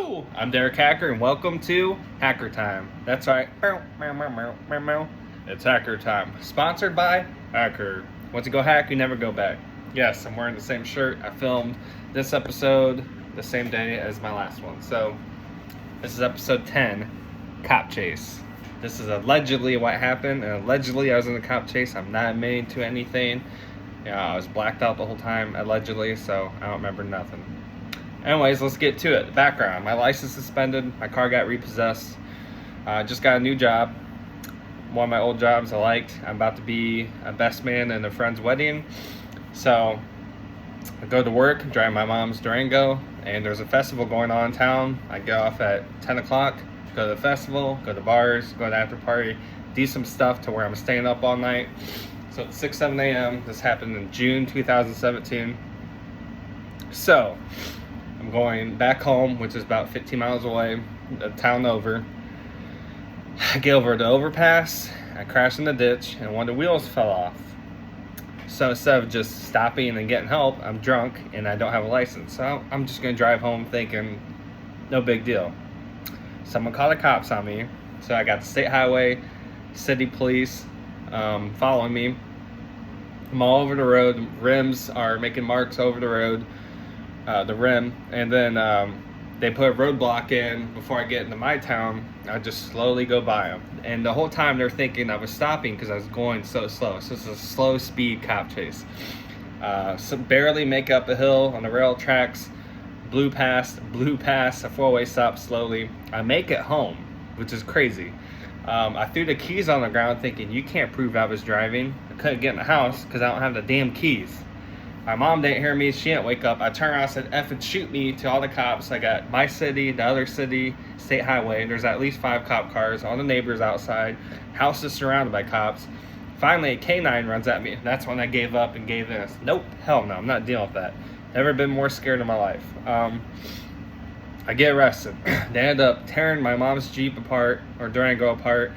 Hello, I'm Derek Hacker, and welcome to Hacker Time. That's right, it's Hacker Time. Sponsored by Hacker. Once you go hack, you never go back. Yes, I'm wearing the same shirt. I filmed this episode the same day as my last one. So, this is episode 10, Cop Chase. This is allegedly what happened, and allegedly I was in a cop chase. I'm not admitting to anything. I was blacked out the whole time, allegedly, so I don't remember nothing. Anyways, let's get to it. The background. My license suspended. My car got repossessed. Just got a new job. One of my old jobs I liked. I'm about to be a best man in a friend's wedding. So I go to work, drive my mom's Durango, and there's a festival going on in town. I get off at 10 o'clock, go to the festival, go to bars, go to the after party, do some stuff to where I'm staying up all night. So it's 6, 7 a.m. This happened in June 2017. So I'm going back home, which is about 15 miles away, a town over. I get over the overpass, I crash in the ditch, and one of the wheels fell off. So instead of just stopping and getting help, I'm drunk and I don't have a license. So I'm just going to drive home thinking, no big deal. Someone called the cops on me. So I got the state highway, city police following me. I'm all over the road. Rims are making marks over the road. The rim, and then they put a roadblock in before I get into my town. I just slowly go by them, and the whole time they're thinking I was stopping because I was going so slow. So it's a slow speed cop chase. So barely make up the hill on the rail tracks. Blew past a four-way stop slowly. I make it home, which is crazy. I threw the keys on the ground thinking you can't prove I was driving. I couldn't get in the house because I don't have the damn keys. My mom didn't hear me. She didn't wake up. I turned around and said, F and shoot me to all the cops. I got my city, the other city, state highway. There's at least 5 cop cars. All the neighbors outside. House is surrounded by cops. Finally, a K9 runs at me. That's when I gave up and gave in. Nope. Hell no. I'm not dealing with that. Never been more scared in my life. I get arrested. They end up tearing my mom's Jeep apart, or Durango apart.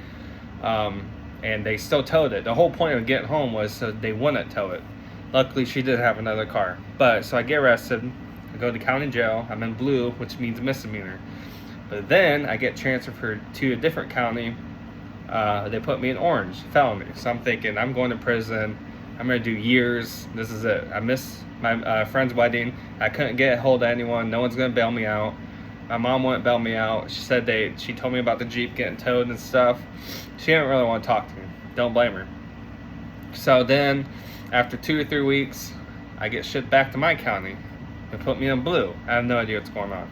And they still towed it. The whole point of getting home was so they wouldn't tow it. Luckily, she did have another car. But, so I get arrested. I go to county jail. I'm in blue, which means misdemeanor. But then, I get transferred to a different county. They put me in orange, felony. So I'm thinking, I'm going to prison. I'm going to do years. This is it. I missed my friend's wedding. I couldn't get a hold of anyone. No one's going to bail me out. My mom wouldn't bail me out. She said she told me about the Jeep getting towed and stuff. She didn't really want to talk to me. Don't blame her. So then, after 2 or 3 weeks, I get shipped back to my county. They put me in blue. I have no idea what's going on.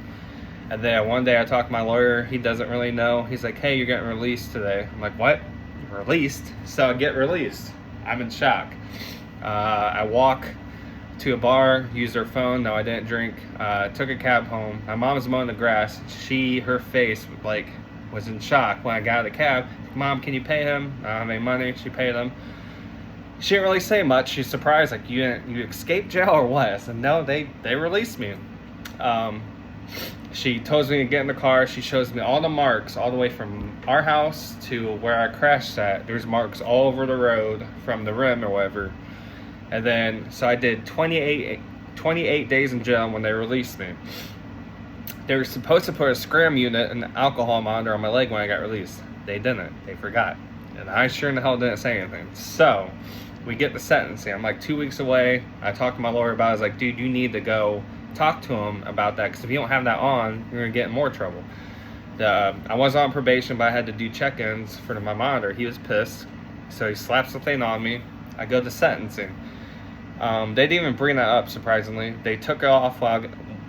And then one day I talk to my lawyer. He doesn't really know. He's like, hey, you're getting released today. I'm like, what? Released? So I get released. I'm in shock. I walk to a bar, use their phone. No, I didn't drink. Took a cab home. My mom was mowing the grass. Her face was in shock when I got out of the cab. Mom, can you pay him? I don't have any money. She paid him. She didn't really say much. She's surprised, like, you escaped jail or what? I said, no, they released me. She tells me to get in the car. She shows me all the marks, all the way from our house to where I crashed at. There's marks all over the road from the rim or whatever. And then, so I did 28 days in jail when they released me. They were supposed to put a scram unit and alcohol monitor on my leg when I got released. They didn't. They forgot. And I sure in the hell didn't say anything. So we get the sentencing. I'm like 2 weeks away. I talked to my lawyer about it. I was like, dude, you need to go talk to him about that, because if you don't have that on, you're going to get in more trouble. I was on probation, but I had to do check-ins for my monitor. He was pissed. So he slapped something on me. I go to sentencing. They didn't even bring that up, surprisingly. They took it off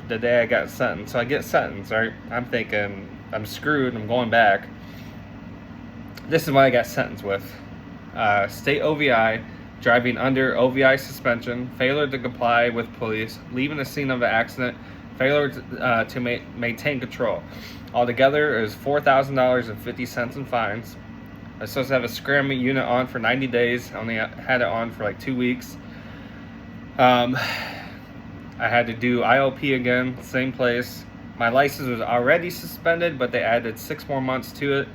the day I got sentenced. So I get sentenced, right? I'm thinking, I'm screwed. I'm going back. This is what I got sentenced with. State OVI, driving under OVI suspension, failure to comply with police, leaving the scene of the accident, failure to maintain control. Altogether is $4,000.50 in fines. I was supposed to have a scram unit on for 90 days. I only had it on for like 2 weeks. I had to do IOP again, same place. My license was already suspended, but they added 6 more months to it.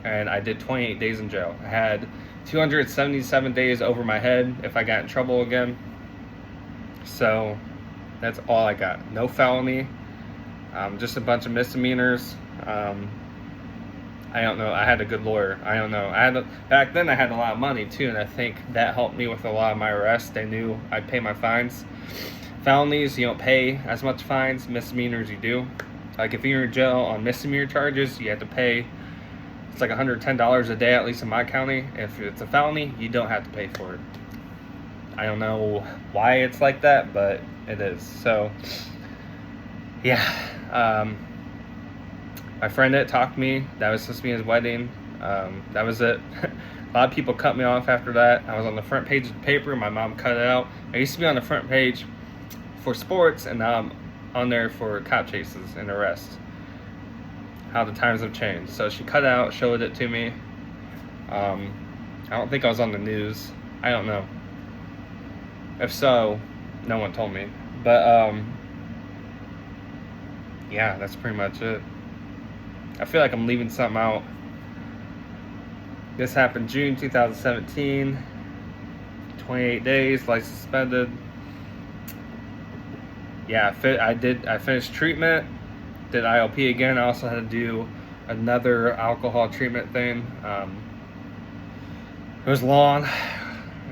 And I did 28 days in jail. I had 277 days over my head if I got in trouble again. So that's all I got. No felony, Just a bunch of misdemeanors. I don't know. I had a good lawyer. I don't know. Back then I had a lot of money too, and I think that helped me with a lot of my arrests. They knew I'd pay my fines. Felonies, you don't pay as much fines. Misdemeanors, you do. Like if you're in jail on misdemeanor charges, you have to pay. It's like $110 a day, at least in my county. If it's a felony, you don't have to pay for it. I don't know why it's like that, but it is. So, yeah. My friend that talked to me, that was supposed to be his wedding. That was it. A lot of people cut me off after that. I was on the front page of the paper. My mom cut it out. I used to be on the front page for sports, and now I'm on there for cop chases and arrests. How the times have changed. So she cut it out, showed it to me. I don't think I was on the news. I don't know. If so, no one told me. But yeah, that's pretty much it. I feel like I'm leaving something out. This happened June 2017. 28 days, license suspended. Yeah, I finished treatment. Did IOP again. I also had to do another alcohol treatment thing. It was long.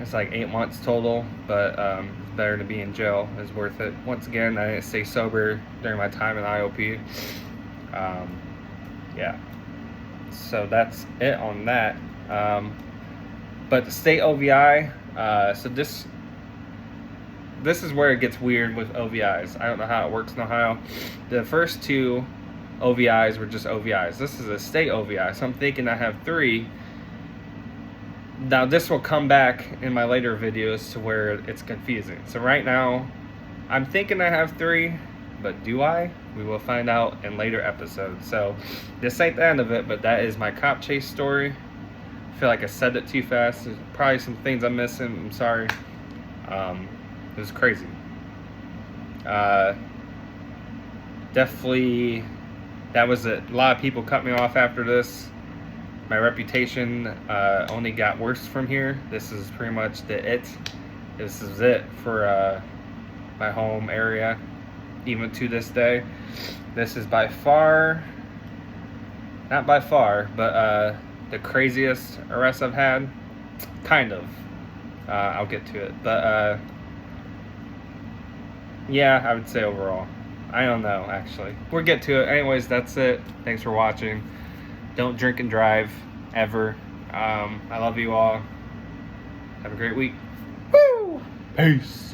It's like 8 months total, but it's better to be in jail. It's worth it. Once again, I didn't stay sober during my time in IOP. Yeah, so that's it on that. But the state OVI, so this is where it gets weird with OVIs. I don't know how it works in Ohio. The first two OVIs were just OVIs. This is a state OVI, so I'm thinking I have 3. Now this will come back in my later videos to where it's confusing. So right now, I'm thinking I have 3, but do I? We will find out in later episodes. So this ain't the end of it, but that is my cop chase story. I feel like I said it too fast. There's probably some things I'm missing. I'm sorry. It was crazy. Definitely, that was it. A lot of people cut me off after this. My reputation only got worse from here. This is pretty much This is it for my home area. Even to this day, this is by far, not by far, but the craziest arrest I've had. Kind of. I'll get to it. But yeah, I would say overall. I don't know, actually. We'll get to it. Anyways, that's it. Thanks for watching. Don't drink and drive, ever. I love you all. Have a great week. Woo! Peace.